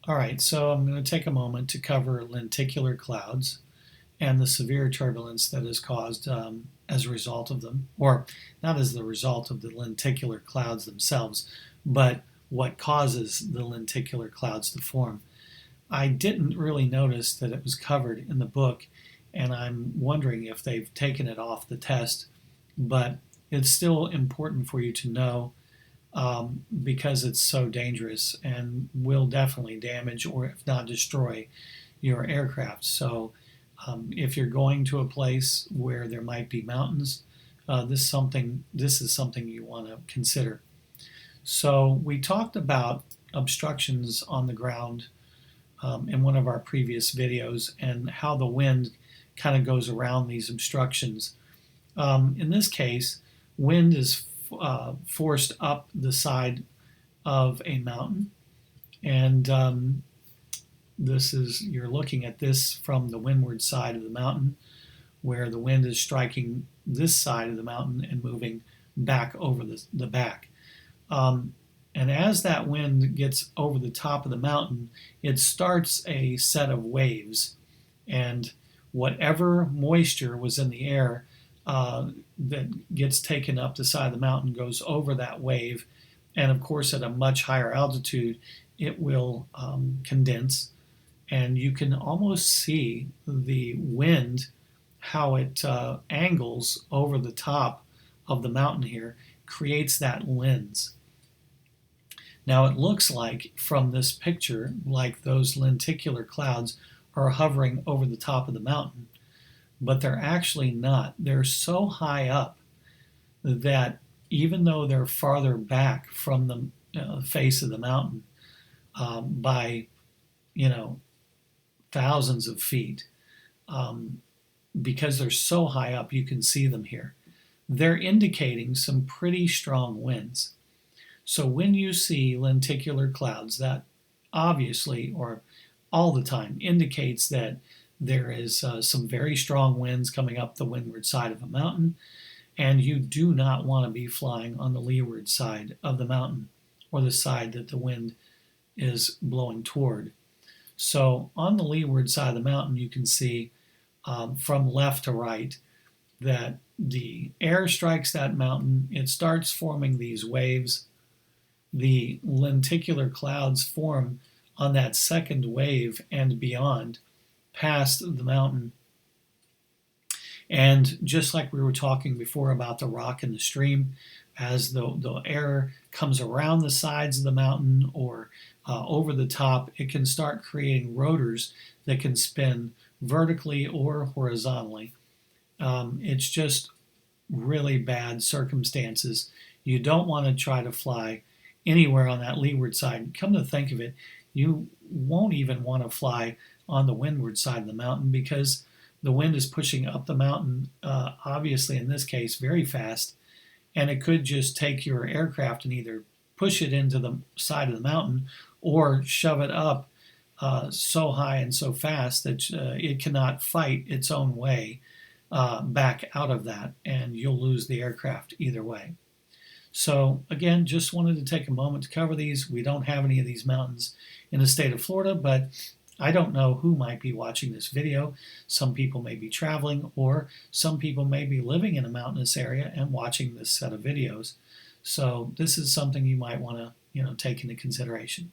All right, so I'm going to take a moment to cover lenticular clouds and the severe turbulence that is caused as a result of them, or not as the result of the lenticular clouds themselves, but what causes the lenticular clouds to form. I didn't really notice that it was covered in the book, and I'm wondering if they've taken it off the test, but it's still important for you to know because it's so dangerous and will definitely damage or if not destroy your aircraft. So if you're going to a place where there might be mountains, this is something you want to consider. So we talked about obstructions on the ground in one of our previous videos and how the wind kind of goes around these obstructions. In this case, wind is forced up the side of a mountain, and you're looking at this from the windward side of the mountain, where the wind is striking this side of the mountain and moving back over the back. And as that wind gets over the top of the mountain, it starts a set of waves, and whatever moisture was in the air that gets taken up the side of the mountain goes over that wave, and of course at a much higher altitude it will condense, and you can almost see the wind, how it angles over the top of the mountain here, creates that lens. Now it looks like from this picture like those lenticular clouds are hovering over the top of the mountain, but they're actually not. They're so high up that even though they're farther back from the face of the mountain by, you know, thousands of feet, because they're so high up, you can see them here. They're indicating some pretty strong winds. So when you see lenticular clouds, that obviously, or all the time, indicates that there is some very strong winds coming up the windward side of a mountain, and you do not want to be flying on the leeward side of the mountain or the side that the wind is blowing toward. So on the leeward side of the mountain, you can see from left to right that the air strikes that mountain, it starts forming these waves. The lenticular clouds form on that second wave and beyond, past the mountain. And just like we were talking before about the rock and the stream, as the air comes around the sides of the mountain or over the top, it can start creating rotors that can spin vertically or horizontally. It's just really bad circumstances. You don't want to try to fly anywhere on that leeward side. Come to think of it, you won't even want to fly on the windward side of the mountain because the wind is pushing up the mountain, obviously in this case, very fast, and it could just take your aircraft and either push it into the side of the mountain or shove it up so high and so fast that it cannot fight its own way back out of that, and you'll lose the aircraft either way. So again, just wanted to take a moment to cover these. We don't have any of these mountains in the state of Florida, but I don't know who might be watching this video. Some people may be traveling, or some people may be living in a mountainous area and watching this set of videos. So this is something you might want to, take into consideration.